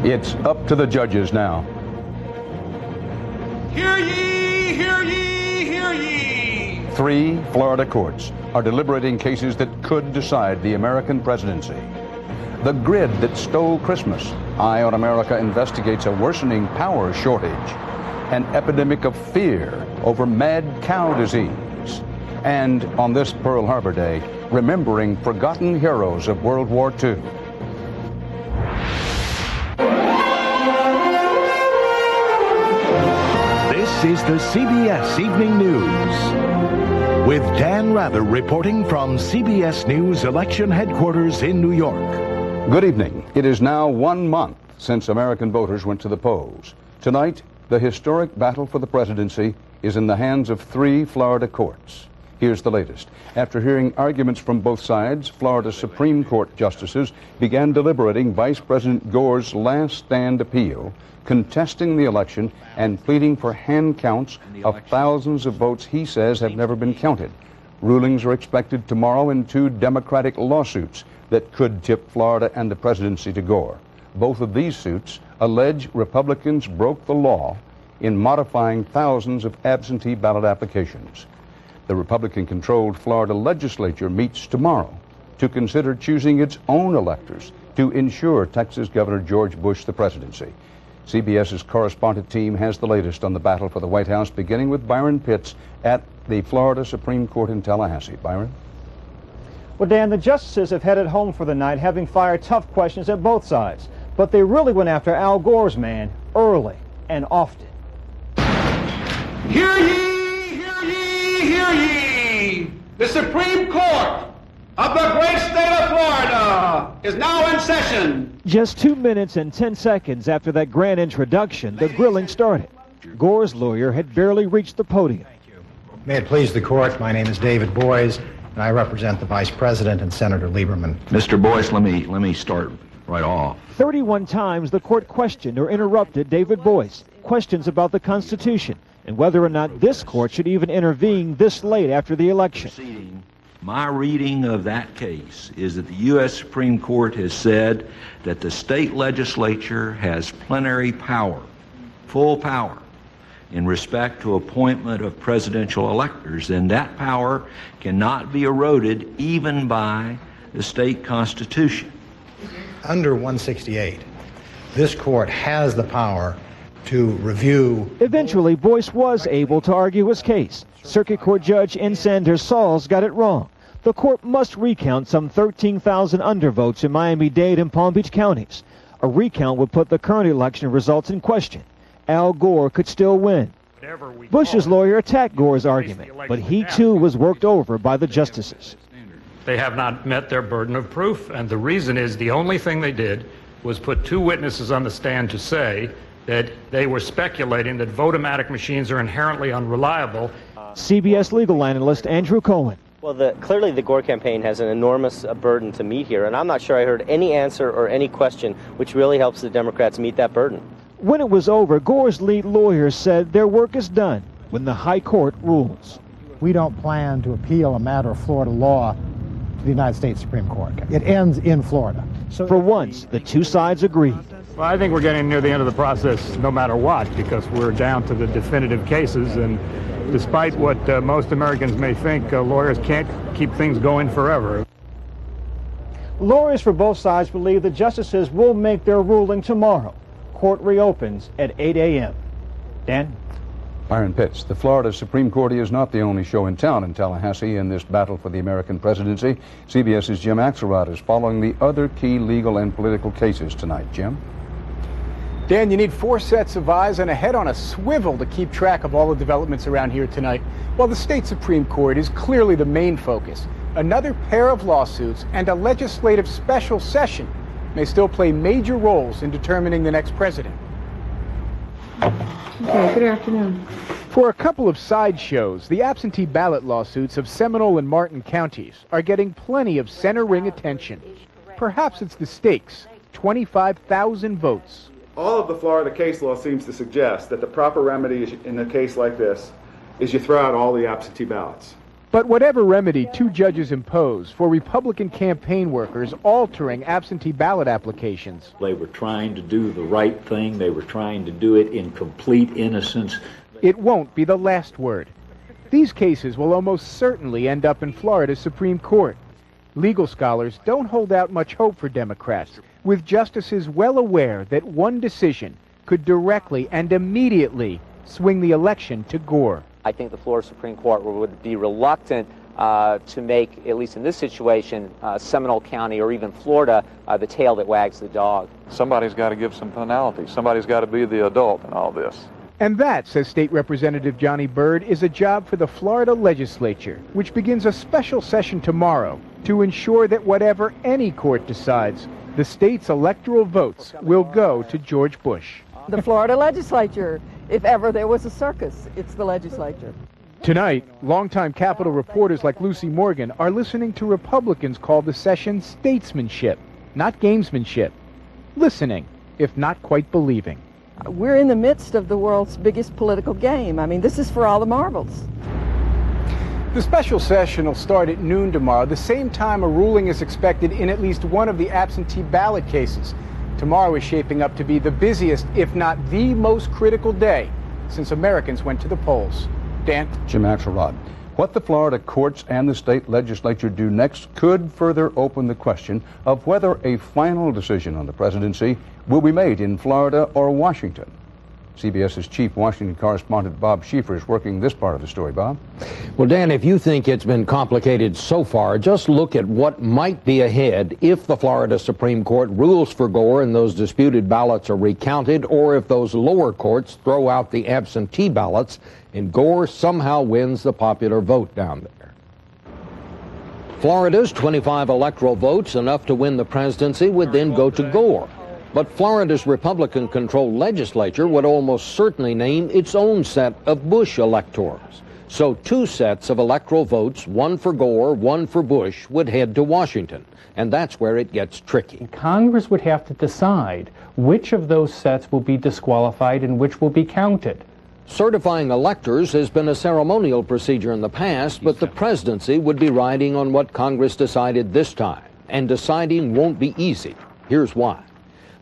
It's up to the judges now. Hear ye, hear ye, hear ye! 3 Florida courts are deliberating cases that could decide the American presidency. The grid that stole Christmas. Eye on America investigates a worsening power shortage, an epidemic of fear over mad cow disease, and on this Pearl Harbor Day, remembering forgotten heroes of World War II. This is the CBS Evening News, with Dan Rather reporting from CBS News Election Headquarters in New York. Good evening. It is now 1 month since American voters went to the polls. Tonight, the historic battle for the presidency is in the hands of 3 Florida courts. Here's the latest. After hearing arguments from both sides, Florida Supreme Court justices began deliberating Vice President Gore's last stand appeal, contesting the election and pleading for hand counts of thousands of votes he says have never been counted. Rulings are expected tomorrow in 2 Democratic lawsuits that could tip Florida and the presidency to Gore. Both of these suits allege Republicans broke the law in modifying thousands of absentee ballot applications. The Republican-controlled Florida legislature meets tomorrow to consider choosing its own electors to ensure Texas Governor George Bush the presidency. CBS's correspondent team has the latest on the battle for the White House, beginning with Byron Pitts at the Florida Supreme Court in Tallahassee. Byron? Well, Dan, the justices have headed home for the night, having fired tough questions at both sides. But they really went after Al Gore's man early and often. Hear ye, hear ye, hear ye! The Supreme Court of the great state of Florida is now in session. Just 2 minutes and 10 seconds after that grand introduction, the grilling started. Gore's lawyer had barely reached the podium. May it please the court, my name is David Boies, and I represent the Vice President and Senator Lieberman. Mr. Boies, let me start right off. 31 times the court questioned or interrupted David Boies, questions about the Constitution and whether or not this court should even intervene this late after the election. My reading of that case is that the U.S. Supreme Court has said that the state legislature has plenary power, full power, in respect to appointment of presidential electors, and that power cannot be eroded even by the state constitution. Under 168, this court has the power to review. Eventually, Boies was able to argue his case. Circuit Court Judge Insander Sauls got it wrong. The court must recount some 13,000 undervotes in Miami-Dade and Palm Beach counties. A recount would put the current election results in question. Al Gore could still win. Bush's lawyer attacked Gore's argument, but he too was worked over by the justices. They have not met their burden of proof, and the reason is the only thing they did was put 2 witnesses on the stand to say that they were speculating that vote-o-matic machines are inherently unreliable. CBS legal analyst Andrew Cohen. Well, clearly the Gore campaign has an enormous burden to meet here, and I'm not sure I heard any answer or any question which really helps the Democrats meet that burden. When it was over, Gore's lead lawyer said their work is done when the High Court rules. We don't plan to appeal a matter of Florida law to the United States Supreme Court. It ends in Florida. So for once, the 2 sides agreed. Well, I think we're getting near the end of the process no matter what, because we're down to the definitive cases, and despite what most Americans may think, lawyers can't keep things going forever. Lawyers for both sides believe the justices will make their ruling tomorrow. Court reopens at 8 a.m. Dan? Byron Pitts. The Florida Supreme Court is not the only show in town in Tallahassee in this battle for the American presidency. CBS's Jim Axelrod is following the other key legal and political cases tonight. Jim? Dan, you need 4 sets of eyes and a head on a swivel to keep track of all the developments around here tonight. While the state Supreme Court is clearly the main focus, another pair of lawsuits and a legislative special session may still play major roles in determining the next president. Okay, good afternoon. For a couple of sideshows, the absentee ballot lawsuits of Seminole and Martin counties are getting plenty of center ring attention. Perhaps it's the stakes, 25,000 votes. All of the Florida case law seems to suggest that the proper remedy in a case like this is you throw out all the absentee ballots. But whatever remedy two judges impose for Republican campaign workers altering absentee ballot applications, they were trying to do the right thing. They were trying to do it in complete innocence. It won't be the last word. These cases will almost certainly end up in Florida's Supreme Court. Legal scholars don't hold out much hope for Democrats, with justices well aware that one decision could directly and immediately swing the election to Gore. I think the Florida Supreme Court would be reluctant to make, at least in this situation, Seminole County or even Florida the tail that wags the dog. Somebody's got to give some penalty. Somebody's got to be the adult in all this. And that, says State Representative Johnny Byrd, is a job for the Florida legislature, which begins a special session tomorrow to ensure that whatever any court decides, the state's electoral votes will go to George Bush. The Florida legislature, if ever there was a circus, it's the legislature. Tonight, longtime Capitol reporters like Lucy Morgan are listening to Republicans call the session statesmanship, not gamesmanship. Listening, if not quite believing. We're in the midst of the world's biggest political game. I mean, this is for all the marbles. The special session will start at noon tomorrow, the same time a ruling is expected in at least one of the absentee ballot cases. Tomorrow is shaping up to be the busiest, if not the most critical day since Americans went to the polls. Dan? Jim Axelrod. What the Florida courts and the state legislature do next could further open the question of whether a final decision on the presidency will be made in Florida or Washington. CBS's chief Washington correspondent Bob Schieffer is working this part of the story. Bob? Well, Dan, if you think it's been complicated so far, just look at what might be ahead if the Florida Supreme Court rules for Gore and those disputed ballots are recounted, or if those lower courts throw out the absentee ballots and Gore somehow wins the popular vote down there. Florida's 25 electoral votes, enough to win the presidency, would then go to Gore. But Florida's Republican-controlled legislature would almost certainly name its own set of Bush electors. So two sets of electoral votes, one for Gore, one for Bush, would head to Washington. And that's where it gets tricky. Congress would have to decide which of those sets will be disqualified and which will be counted. Certifying electors has been a ceremonial procedure in the past, but the presidency would be riding on what Congress decided this time. And deciding won't be easy. Here's why.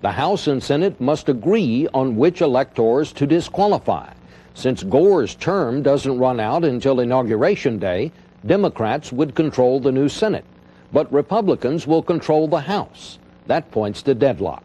The House and Senate must agree on which electors to disqualify. Since Gore's term doesn't run out until Inauguration Day, Democrats would control the new Senate, but Republicans will control the House. That points to deadlock.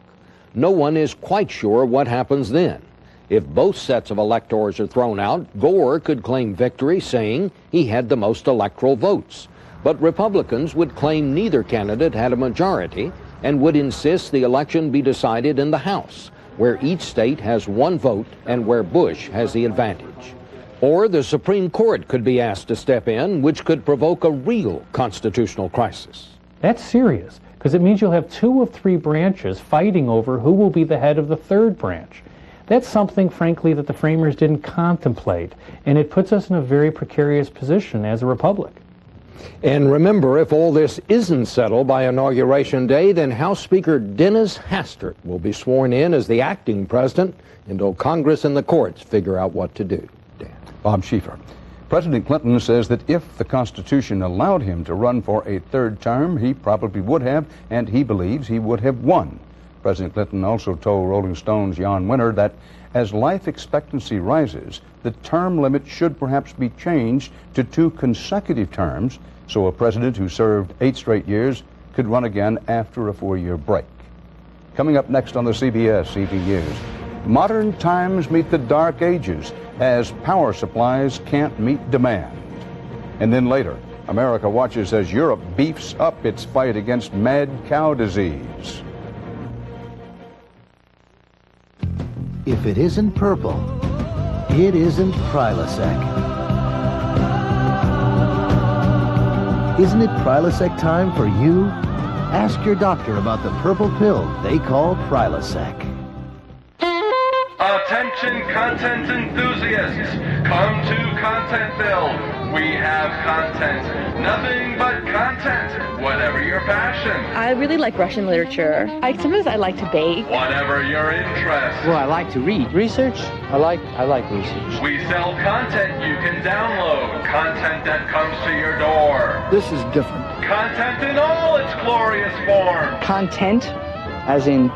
No one is quite sure what happens then. If both sets of electors are thrown out, Gore could claim victory, saying he had the most electoral votes. But Republicans would claim neither candidate had a majority and would insist the election be decided in the House, where each state has one vote and where Bush has the advantage. Or the Supreme Court could be asked to step in, which could provoke a real constitutional crisis. That's serious, because it means you'll have two of three branches fighting over who will be the head of the third branch. That's something, frankly, that the framers didn't contemplate, and it puts us in a very precarious position as a republic. And remember, if all this isn't settled by Inauguration Day, then House Speaker Dennis Hastert will be sworn in as the acting president until Congress and the courts figure out what to do. Dan. Bob Schieffer. President Clinton says that if the Constitution allowed him to run for a third term, he probably would have, and he believes he would have won. President Clinton also told Rolling Stone's Jan Winter that as life expectancy rises, the term limit should perhaps be changed to 2 consecutive terms, so a president who served 8 straight years could run again after a 4-year break. Coming up next on the CBS Evening News, modern times meet the dark ages as power supplies can't meet demand. And then later, America watches as Europe beefs up its fight against mad cow disease. If it isn't purple, it isn't Prilosec. Isn't it Prilosec time for you? Ask your doctor about the purple pill they call Prilosec. Attention content enthusiasts, come to Contentville. We have content, nothing but content, whatever your passion. I really like Russian literature. Sometimes I like to bake. Whatever your interest. Well, I like to read. Research? I like research. We sell content you can download. Content that comes to your door. This is different. Content in all its glorious forms. Content? As in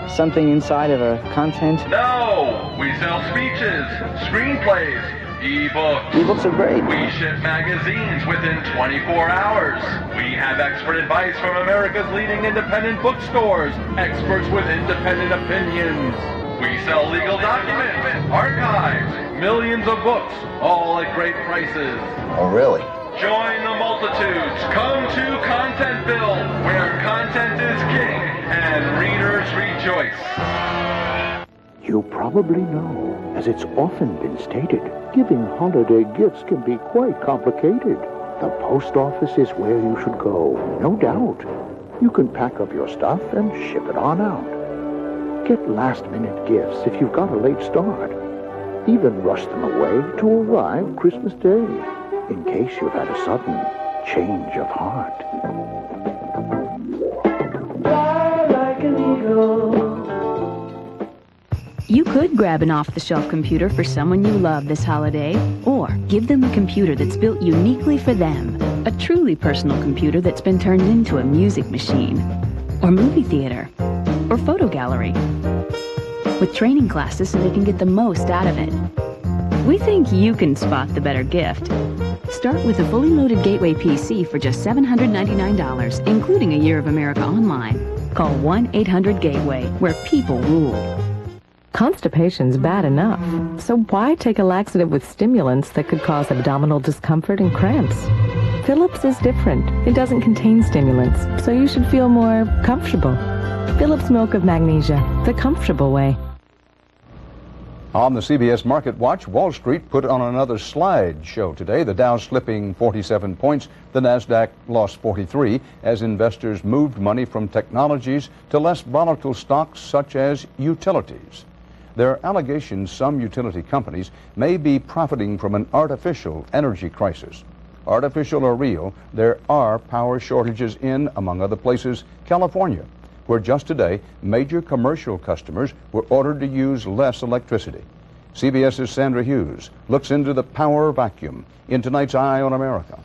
something inside of a content? No! We sell speeches, screenplays, e-books. E-books are great. We ship magazines within 24 hours. We have expert advice from America's leading independent bookstores, experts with independent opinions. We sell legal documents, archives, millions of books, all at great prices. Oh, really? Join the multitudes. Come to Contentville, where content is king and readers rejoice. You probably know, as it's often been stated, giving holiday gifts can be quite complicated. The post office is where you should go, no doubt. You can pack up your stuff and ship it on out. Get last-minute gifts if you've got a late start. Even rush them away to arrive Christmas Day, in case you've had a sudden change of heart. Fly like an eagle. You could grab an off-the-shelf computer for someone you love this holiday, or give them a computer that's built uniquely for them, a truly personal computer that's been turned into a music machine, or movie theater, or photo gallery, with training classes so they can get the most out of it. We think you can spot the better gift. Start with a fully loaded Gateway PC for just $799, including a year of America Online. Call 1-800-GATEWAY, where people rule. Constipation's bad enough, so why take a laxative with stimulants that could cause abdominal discomfort and cramps? Philips is different. It doesn't contain stimulants, so you should feel more comfortable. Philips Milk of Magnesia, the comfortable way. On the CBS Market Watch, Wall Street put on another slideshow today. The Dow slipping 47 points, the Nasdaq lost 43 as investors moved money from technologies to less volatile stocks such as utilities. There are allegations some utility companies may be profiting from an artificial energy crisis. Artificial or real, there are power shortages in, among other places, California, where just today major commercial customers were ordered to use less electricity. CBS's Sandra Hughes looks into the power vacuum in tonight's Eye on America.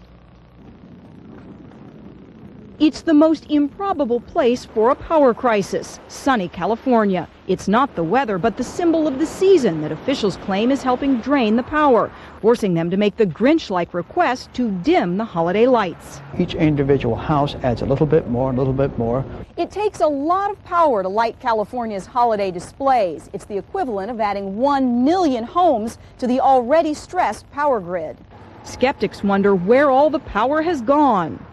It's the most improbable place for a power crisis, sunny California. It's not the weather, but the symbol of the season that officials claim is helping drain the power, forcing them to make the Grinch-like request to dim the holiday lights. Each individual house adds a little bit more, a little bit more. It takes a lot of power to light California's holiday displays. It's the equivalent of adding 1 million homes to the already stressed power grid. Skeptics wonder where all the power has gone.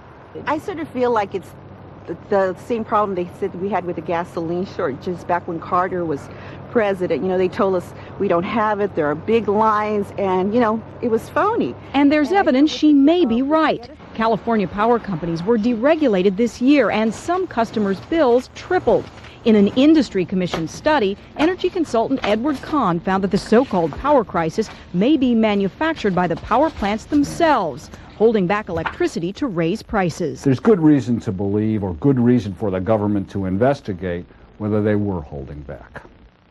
I sort of feel like it's the same problem they said we had with the gasoline shortages back when Carter was president. You know, they told us we don't have it, there are big lines, and, you know, it was phony. And there's evidence she may be right. California power companies were deregulated this year, and some customers' bills tripled. In an industry commission study, energy consultant Edward Kahn found that the so-called power crisis may be manufactured by the power plants themselves, holding back electricity to raise prices. There's good reason to believe, or good reason for the government to investigate, whether they were holding back.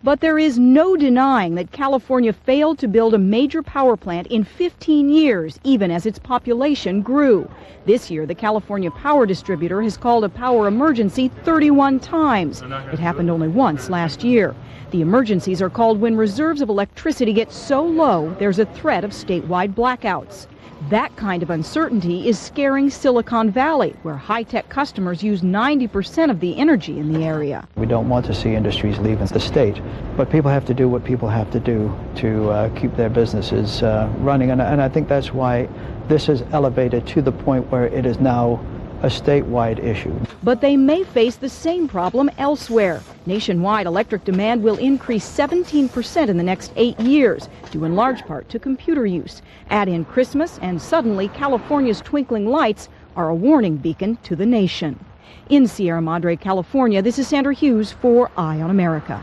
But there is no denying that California failed to build a major power plant in 15 years, even as its population grew. This year, the California Power Distributor has called a power emergency 31 times. It happened only once last year. The emergencies are called when reserves of electricity get so low, there's a threat of statewide blackouts. That kind of uncertainty is scaring Silicon Valley, where high-tech customers use 90% of the energy in the area. We don't want to see industries leaving the state, but people have to do what people have to do to keep their businesses running, and I think that's why this is elevated to the point where it is now a statewide issue. But they may face the same problem elsewhere. Nationwide electric demand will increase 17% in the next 8 years, due in large part to computer use. Add in Christmas, and suddenly California's twinkling lights are a warning beacon to the nation. In Sierra Madre, California, this is Sandra Hughes for Eye on America.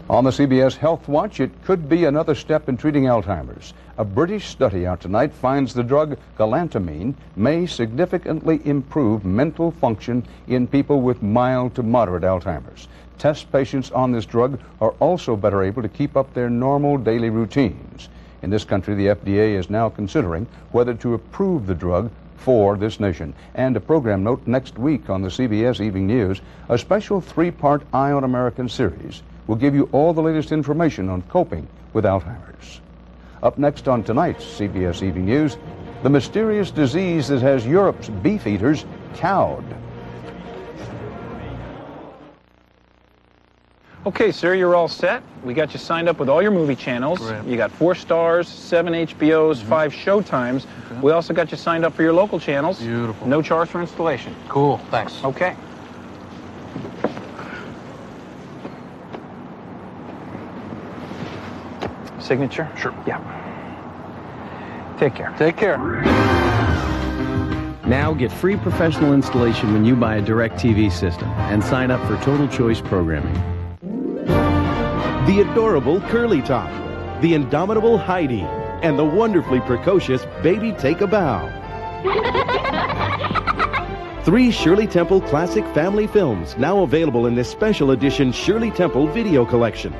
On the CBS Health Watch, it could be another step in treating Alzheimer's. A British study out tonight finds the drug galantamine may significantly improve mental function in people with mild to moderate Alzheimer's. Test patients on this drug are also better able to keep up their normal daily routines. In this country, the FDA is now considering whether to approve the drug for this nation. And a program note: next week on the CBS Evening News, a special 3-part Eye on American series will give you all the latest information on coping with Alzheimer's. Up next on tonight's CBS Evening News, the mysterious disease that has Europe's beef eaters cowed. Okay, sir, you're all set. We got you signed up with all your movie channels. Great. You got 4 Stars, 7 HBOs, 5 Showtimes. Okay. We also got you signed up for your local channels. Beautiful. No charge for installation. Cool, thanks. Okay. Signature? Sure. Yeah. Take care. Take care. Now get free professional installation when you buy a DirecTV system and sign up for Total Choice programming. The adorable Curly Top, the indomitable Heidi, and the wonderfully precocious Baby Take a Bow. 3 Shirley Temple classic family films now available in this special edition Shirley Temple video collection.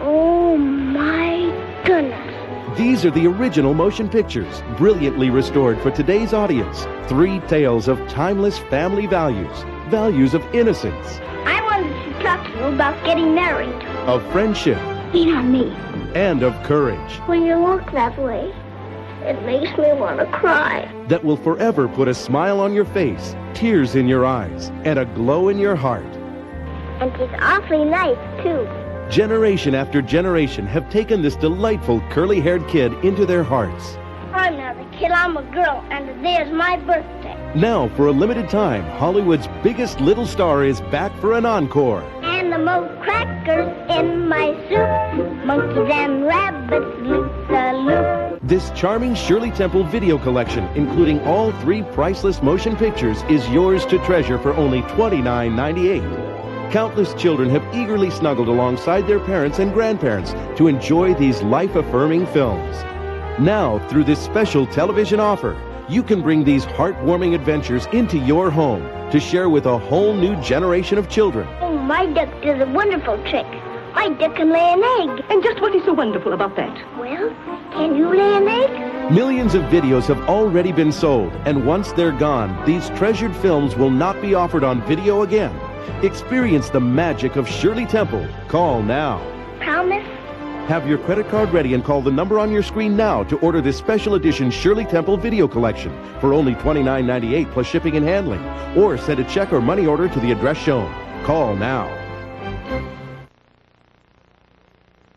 Oh my goodness. These are the original motion pictures, brilliantly restored for today's audience. 3 tales of timeless family values, values of innocence, I wanted to talk to you about getting married. of friendship, Lean on me. and of courage When you look that way, it makes me want to cry. that will forever put a smile on your face, tears in your eyes, and a glow in your heart. And she's awfully nice, too. Generation after generation have taken this delightful curly-haired kid into their hearts. I'm not a kid, I'm a girl, and today is my birthday. Now, for a limited time, Hollywood's biggest little star is back for an encore. And the most crackers in my soup. Monkeys and rabbits, loop-the-loop. This charming Shirley Temple video collection, including all 3 priceless motion pictures, is yours to treasure for only $29.98. Countless children have eagerly snuggled alongside their parents and grandparents to enjoy these life-affirming films. Now, through this special television offer, you can bring these heartwarming adventures into your home to share with a whole new generation of children. Oh, my duck does a wonderful trick. My duck can lay an egg. And just what is so wonderful about that? Well, can you lay an egg? Millions of videos have already been sold, and once they're gone, these treasured films will not be offered on video again. Experience the magic of Shirley Temple. Call now. Promise? Have your credit card ready and call the number on your screen now to order this special edition Shirley Temple video collection for only $29.98 plus shipping and handling. Or send a check or money order to the address shown. Call now.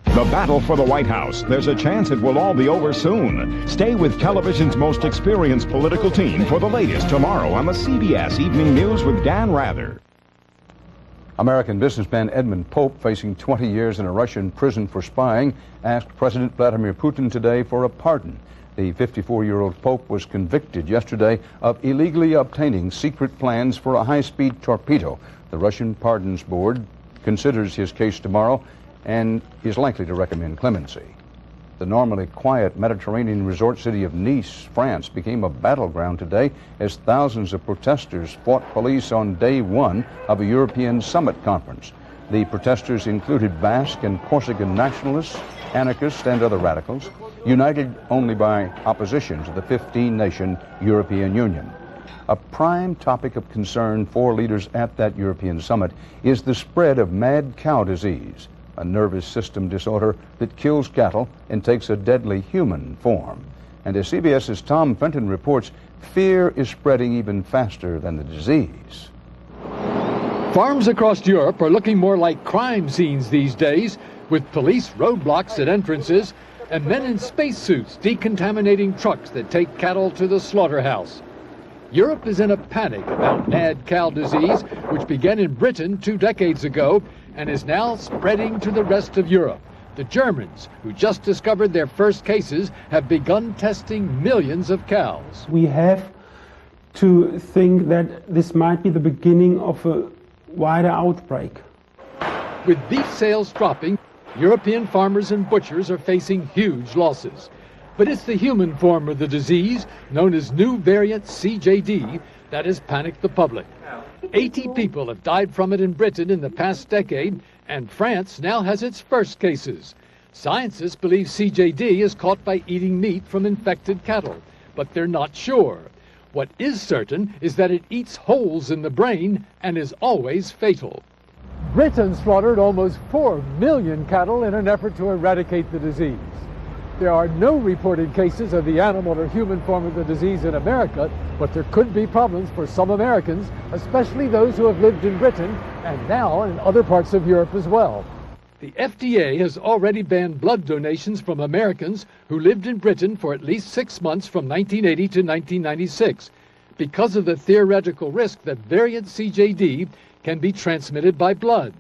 The battle for the White House. There's a chance it will all be over soon. Stay with television's most experienced political team for the latest tomorrow on the CBS Evening News with Dan Rather. American businessman Edmund Pope, facing 20 years in a Russian prison for spying, asked President Vladimir Putin today for a pardon. The 54-year-old Pope was convicted yesterday of illegally obtaining secret plans for a high-speed torpedo. The Russian Pardons Board considers his case tomorrow and is likely to recommend clemency. The normally quiet Mediterranean resort city of Nice, France, became a battleground today as thousands of protesters fought police on day 1 of a European summit conference. The protesters included Basque and Corsican nationalists, anarchists, and other radicals, united only by opposition to the 15-nation European Union. A prime topic of concern for leaders at that European summit is the spread of mad cow disease, a nervous system disorder that kills cattle and takes a deadly human form. And as CBS's Tom Fenton reports, fear is spreading even faster than the disease. Farms across Europe are looking more like crime scenes these days, with police roadblocks at entrances and men in spacesuits decontaminating trucks that take cattle to the slaughterhouse. Europe is in a panic about mad cow disease, which began in Britain 2 decades ago and is now spreading to the rest of Europe. The Germans, who just discovered their first cases, have begun testing millions of cows. We have to think that this might be the beginning of a wider outbreak. With beef sales dropping, European farmers and butchers are facing huge losses. But it's the human form of the disease, known as new variant CJD, that has panicked the public. 80 people have died from it in Britain in the past decade, and France now has its first cases. Scientists believe CJD is caught by eating meat from infected cattle, but they're not sure. What is certain is that it eats holes in the brain and is always fatal. Britain slaughtered almost 4 million cattle in an effort to eradicate the disease. There are no reported cases of the animal or human form of the disease in America, but there could be problems for some Americans, especially those who have lived in Britain and now in other parts of Europe as well. The FDA has already banned blood donations from Americans who lived in Britain for at least 6 months from 1980 to 1996 because of the theoretical risk that variant CJD can be transmitted by blood.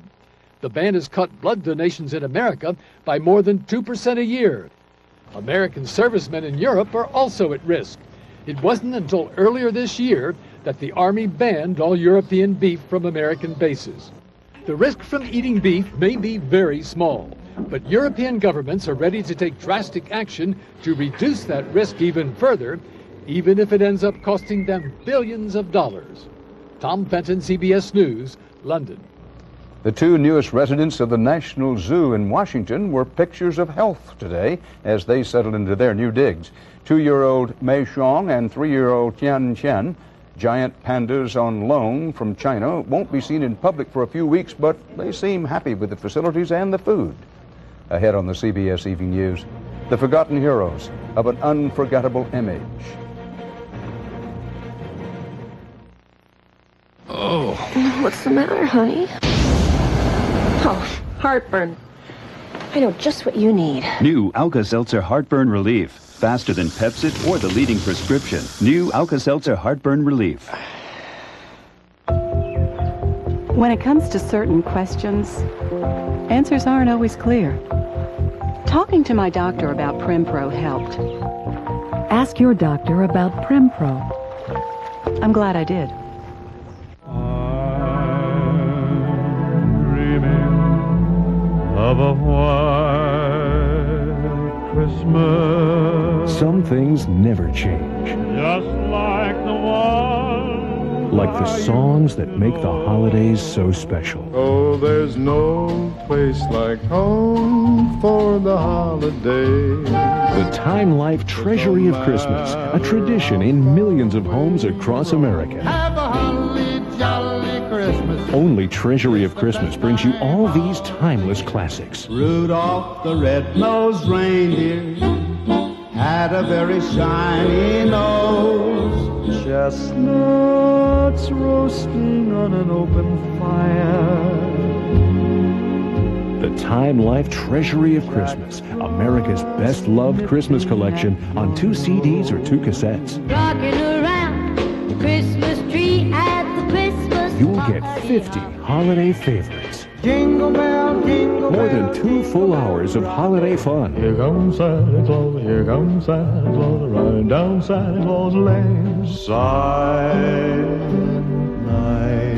The ban has cut blood donations in America by more than 2% a year. American servicemen in Europe are also at risk. It wasn't until earlier this year that the Army banned all European beef from American bases. The risk from eating beef may be very small, but European governments are ready to take drastic action to reduce that risk even further, even if it ends up costing them billions of dollars. Tom Fenton, CBS News, London. The two newest residents of the National Zoo in Washington were pictures of health today as they settled into their new digs. 2-year-old Mei Xiong and 3-year-old Tian Chen, giant pandas on loan from China, won't be seen in public for a few weeks, but they seem happy with the facilities and the food. Ahead on the CBS Evening News, the forgotten heroes of an unforgettable image. Oh. What's the matter, honey? Oh, heartburn. I know just what you need. New Alka-Seltzer Heartburn Relief. Faster than Pepcid or the leading prescription. New Alka-Seltzer Heartburn Relief. When it comes to certain questions, answers aren't always clear. Talking to my doctor about Prempro helped. Ask your doctor about Prempro. I'm glad I did. Of a white Christmas. Some things never change. Just like the one. Like the songs that make the holidays so special. Oh, there's no place like home for the holidays. The Time Life Treasury of Christmas, a tradition in millions of homes across America. Have a holly jolly Christmas. Only Treasury of Christmas brings you all these timeless classics. Rudolph the red-nosed reindeer had a very shiny nose. Chestnuts roasting on an open fire. The Time Life Treasury of Christmas, America's best-loved Christmas collection on 2 CDs or 2 cassettes. Rocking around the Christmas tree at the Christmas You'll get 50 holiday favorites. Jingle bell, jingle More than 2 full hours of holiday fun. Here comes Santa Claus, here comes Santa Claus, riding down Santa Claus Lane. Silent night.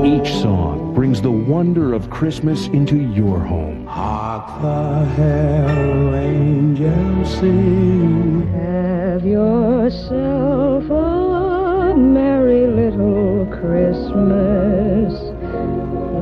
Each song brings the wonder of Christmas into your home. Hark the herald angels sing. Have yourself a merry little Christmas.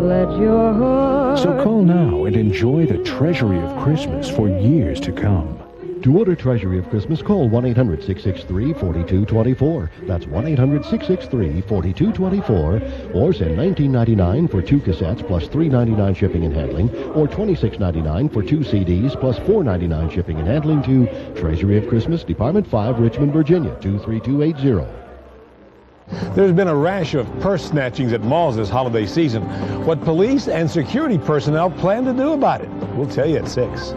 Let your heart... So call now and enjoy the Treasury of Christmas for years to come. To order Treasury of Christmas, call 1-800-663-4224. That's 1-800-663-4224. Or send $19.99 for 2 cassettes plus $3.99 shipping and handling, or $26.99 for 2 CDs plus $4.99 shipping and handling to Treasury of Christmas, Department 5, Richmond, Virginia, 23280. There's been a rash of purse snatchings at malls this holiday season. What police and security personnel plan to do about it? We'll tell you at 6.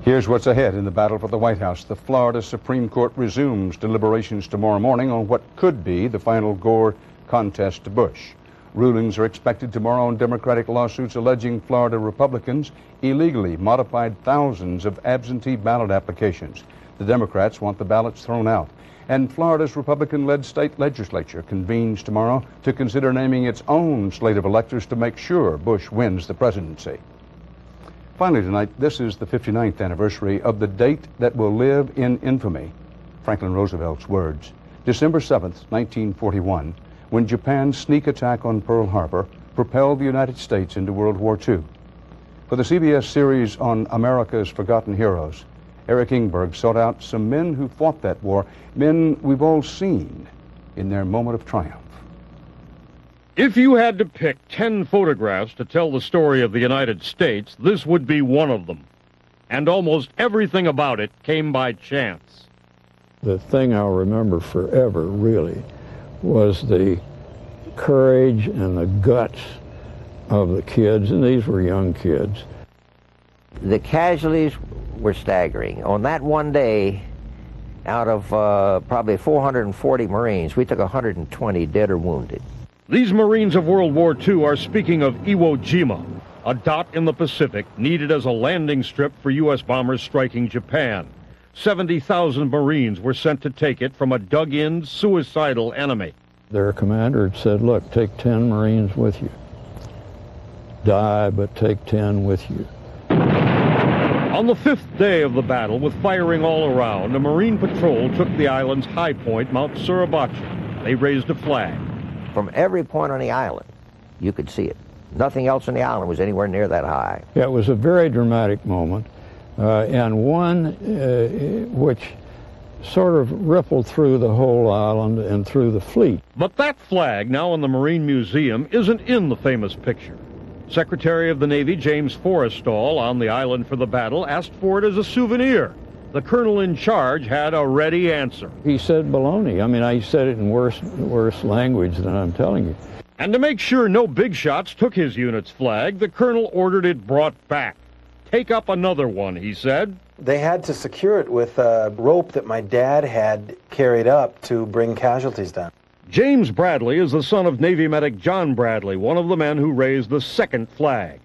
Here's what's ahead in the battle for the White House. The Florida Supreme Court resumes deliberations tomorrow morning on what could be the final Gore contest to Bush. Rulings are expected tomorrow on Democratic lawsuits alleging Florida Republicans illegally modified thousands of absentee ballot applications. The Democrats want the ballots thrown out. And Florida's Republican-led state legislature convenes tomorrow to consider naming its own slate of electors to make sure Bush wins the presidency. Finally tonight, this is the 59th anniversary of the date that will live in infamy. Franklin Roosevelt's words, December 7th, 1941, when Japan's sneak attack on Pearl Harbor propelled the United States into World War II. For the CBS series on America's Forgotten Heroes, Eric Ingberg sought out some men who fought that war, men we've all seen in their moment of triumph. If you had to pick 10 photographs to tell the story of the United States, this would be one of them. And almost everything about it came by chance. The thing I'll remember forever, really, was the courage and the guts of the kids, and these were young kids. The casualties were staggering. On that one day, out of probably 440 Marines, we took 120 dead or wounded. These Marines of World War II are speaking of Iwo Jima, a dot in the Pacific needed as a landing strip for U.S. bombers striking Japan. 70,000 Marines were sent to take it from a dug-in, suicidal enemy. Their commander had said, look, take 10 Marines with you. Die, but take 10 with you. On the 5th day of the battle, with firing all around, a Marine patrol took the island's high point, Mount Suribachi. They raised a flag. From every point on the island, you could see it. Nothing else on the island was anywhere near that high. Yeah, it was a very dramatic moment, and one which sort of rippled through the whole island and through the fleet. But that flag, now in the Marine Museum, isn't in the famous picture. Secretary of the Navy James Forrestal, on the island for the battle, asked for it as a souvenir. The colonel in charge had a ready answer. He said baloney. I mean, I said it in worse language than I'm telling you. And to make sure no big shots took his unit's flag, the colonel ordered it brought back. Take up another one, he said. They had to secure it with a rope that my dad had carried up to bring casualties down. James Bradley is the son of Navy medic John Bradley, one of the men who raised the second flag.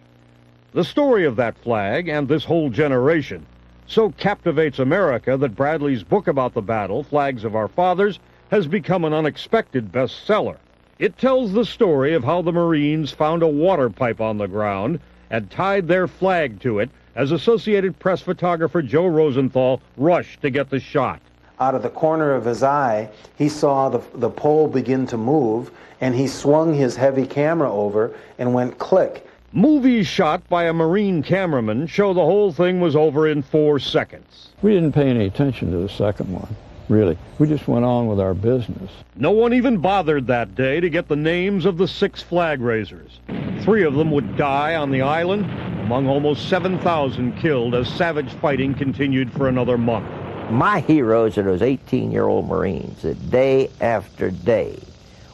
The story of that flag, and this whole generation, so captivates America that Bradley's book about the battle, Flags of Our Fathers, has become an unexpected bestseller. It tells the story of how the Marines found a water pipe on the ground and tied their flag to it as Associated Press photographer Joe Rosenthal rushed to get the shot. Out of the corner of his eye, he saw the pole begin to move, and he swung his heavy camera over and went click. Movies shot by a Marine cameraman show the whole thing was over in 4 seconds. We didn't pay any attention to the second one, really. We just went on with our business. No one even bothered that day to get the names of the 6 flag raisers. 3 of them would die on the island, among almost 7,000 killed as savage fighting continued for another month. My heroes are those 18-year-old Marines that day after day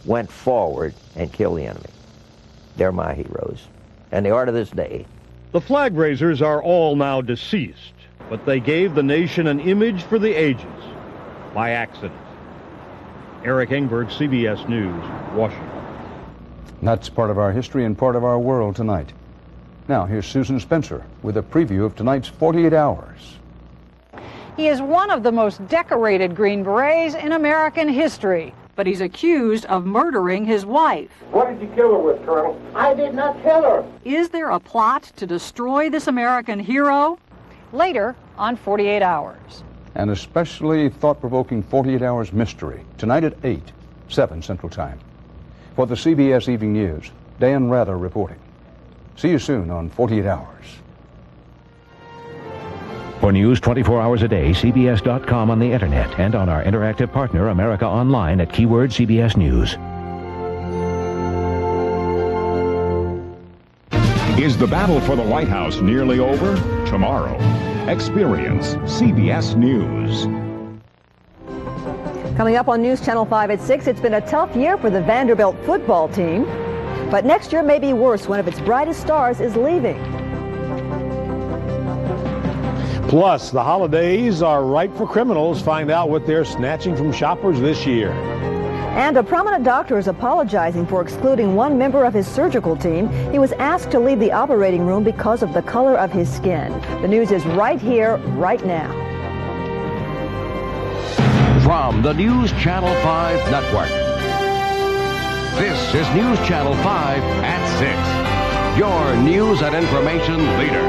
went forward and killed the enemy. They're my heroes, and they are to this day. The flag raisers are all now deceased, but they gave the nation an image for the ages by accident. Eric Ingberg, CBS News, Washington. That's part of our history and part of our world tonight. Now, here's Susan Spencer with a preview of tonight's 48 Hours. He is one of the most decorated Green Berets in American history, but he's accused of murdering his wife. What did you kill her with, Colonel? I did not kill her. Is there a plot to destroy this American hero? Later on 48 Hours. An especially thought-provoking 48 Hours mystery, tonight at 8, 7 Central Time. For the CBS Evening News, Dan Rather reporting. See you soon on 48 Hours. For news 24 hours a day, CBS.com on the internet and on our interactive partner, America Online, at keyword CBS News. Is the battle for the White House nearly over? Tomorrow. Experience CBS News. Coming up on News Channel 5 at 6, it's been a tough year for the Vanderbilt football team. But next year may be worse. One of its brightest stars is leaving. Plus, the holidays are ripe for criminals. Find out what they're snatching from shoppers this year. And a prominent doctor is apologizing for excluding one member of his surgical team. He was asked to leave the operating room because of the color of his skin. The news is right here, right now. from the News Channel 5 Network. This is News Channel 5 at 6, your news and information leader.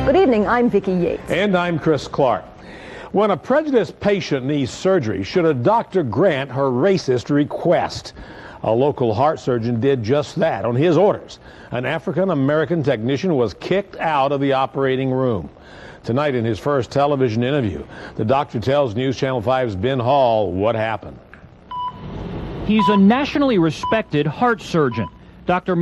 Good evening, I'm Vicki Yates. And I'm Chris Clark. When a prejudiced patient needs surgery, should a doctor grant her racist request? A local heart surgeon did just that on his orders. An African-American technician was kicked out of the operating room. Tonight in his first television interview, the doctor tells News Channel 5's Ben Hall what happened. He's a nationally respected heart surgeon. Dr.